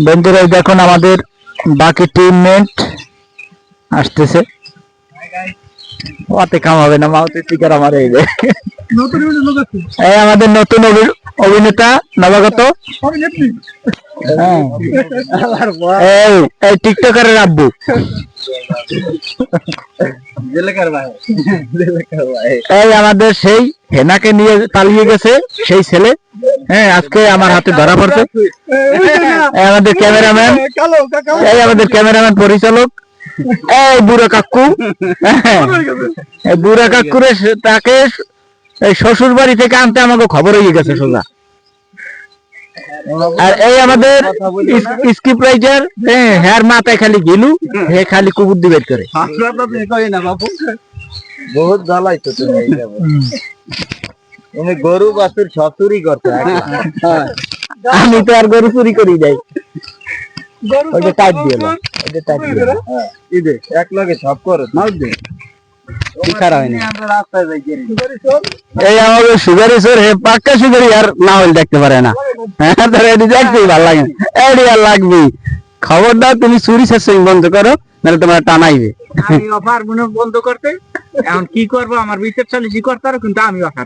বন্ধুরা দেখুন আমাদের বাকি টিমমেট আসতেছে। ওতে কাম হবে না, মাউতে স্পিকার আমার এই যে এই আমাদের নতুন অভিনেতা নবাগত এই এই টিকটকারের আব্বু এই আমাদের সেই হেনাকে নিয়ে পালিয়ে গেছে সেই ছেলে। হ্যাঁ, আজকে আমার হাতে ধরা পড়ছে। আমাদের ক্যামেরাম্যান, এই আমাদের ক্যামেরাম্যান পরিচালক এই বুড়া কাকু। এই বুড়া কাকুরে তাকে এই শ্বশুর বাড়ি থেকে আনতে আমাকে খবর হয়ে গেছে সোজা। আর এই আমাদের স্ক্রিপ্ট রাইটার, হ্যাঁ মাথায় খালি গিলু, হে খালি কুকুর দিবেট করে। বহুত জ্বালাইছো তুমি, গরু বাছুর সব চুরি করতে। আমি তো আর গরু চুরি করি যাই। ওইটা টাইট দিয়ে না, ওইটা টাইট দিয়ে না। এই দে এক লগে সব করো মার দে। কি খারাপ হয়নি। আমরা রাস্তায় যাই গেরি। এই আমাদের সুগারি স্যার, হে পাক্কা সুগারি আর না হইলে দেখতে পারে না। হ্যাঁ তোর এটি দেখতেই ভালো লাগে, এটি আর লাগবেই। খবরদার তুমি চুরি শেষ বন্ধ করো, নাহলে তোমার টানাইবে। আমি অফার মনে বন্ধ করতে এখন কি করবো, আমার বিচার চালিয়ে করতে পারো, কিন্তু আমি অফার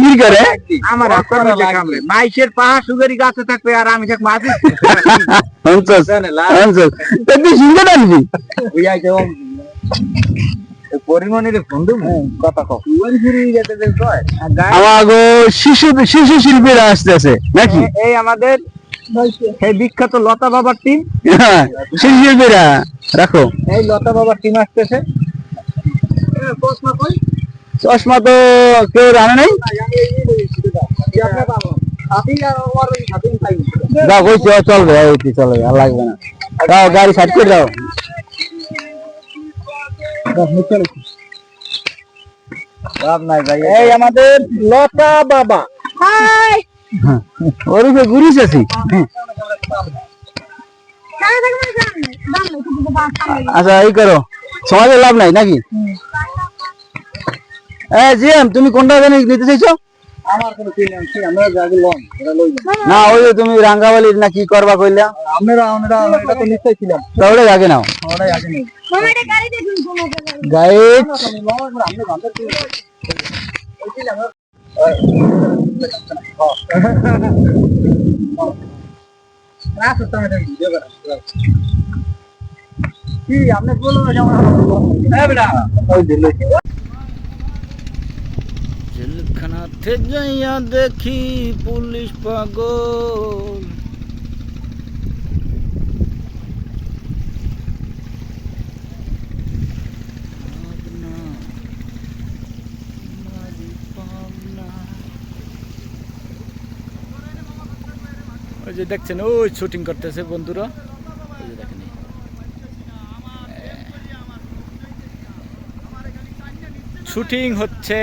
কি করে আমার মাইসের পাহা সুগারি গাছে থাকবে আর আমি থাকবো আজ পরিমণির বন্ধু কথা কম শিশু শিশু শিল্পীরা আসতেছে নাকি? এই আমাদের এই বিখ্যাত লতা বাবার টিম, শিশু শিল্পীরা রাখো। এই লতা বাবার টিম আসতেছে। চশমা তো কেউ জানে নাই। চলবে চলবে, আর লাগবে না। দাও গাড়ি সাইড করে দাও। এই আমাদের লতা বাবা ওরূপে ঘুরিস আছি। আচ্ছা এই করো, সমাজে লাভ নাই নাকি? জিএম তুমি কোনটা জানি নিতে চাইছো? না ওই যে তুমি রাঙ্গাবালির না কি করবা কইলা? তাহলে আগে নাও গাইড। জেলখানাতে যাইয়া দেখি পুলিশ পাগল, ওই যে দেখছেন ওই শুটিং করতেছে বন্ধুরা, ওই যে দেখেন শুটিং হচ্ছে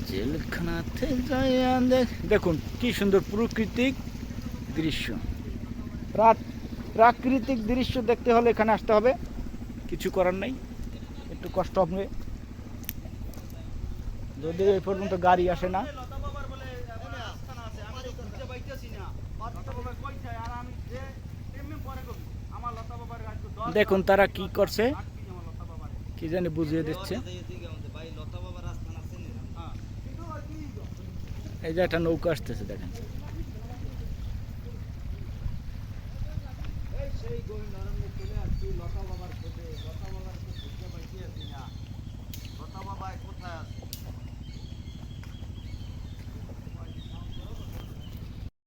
জেলখানাতে যাইয়া দেখুন কি সুন্দর প্রাকৃতিক দৃশ্য। প্রাকৃতিক দৃশ্য দেখতে হলে এখানে আসতে হবে, কিছু করার নাই, একটু কষ্ট হবে যদি এই পর্যন্ত গাড়ি আসে না। দেখুন তারা কি করছে, কি জানি বুঝিয়ে দিচ্ছে। এই যে একটা নৌকা আসতেছে দেখেন।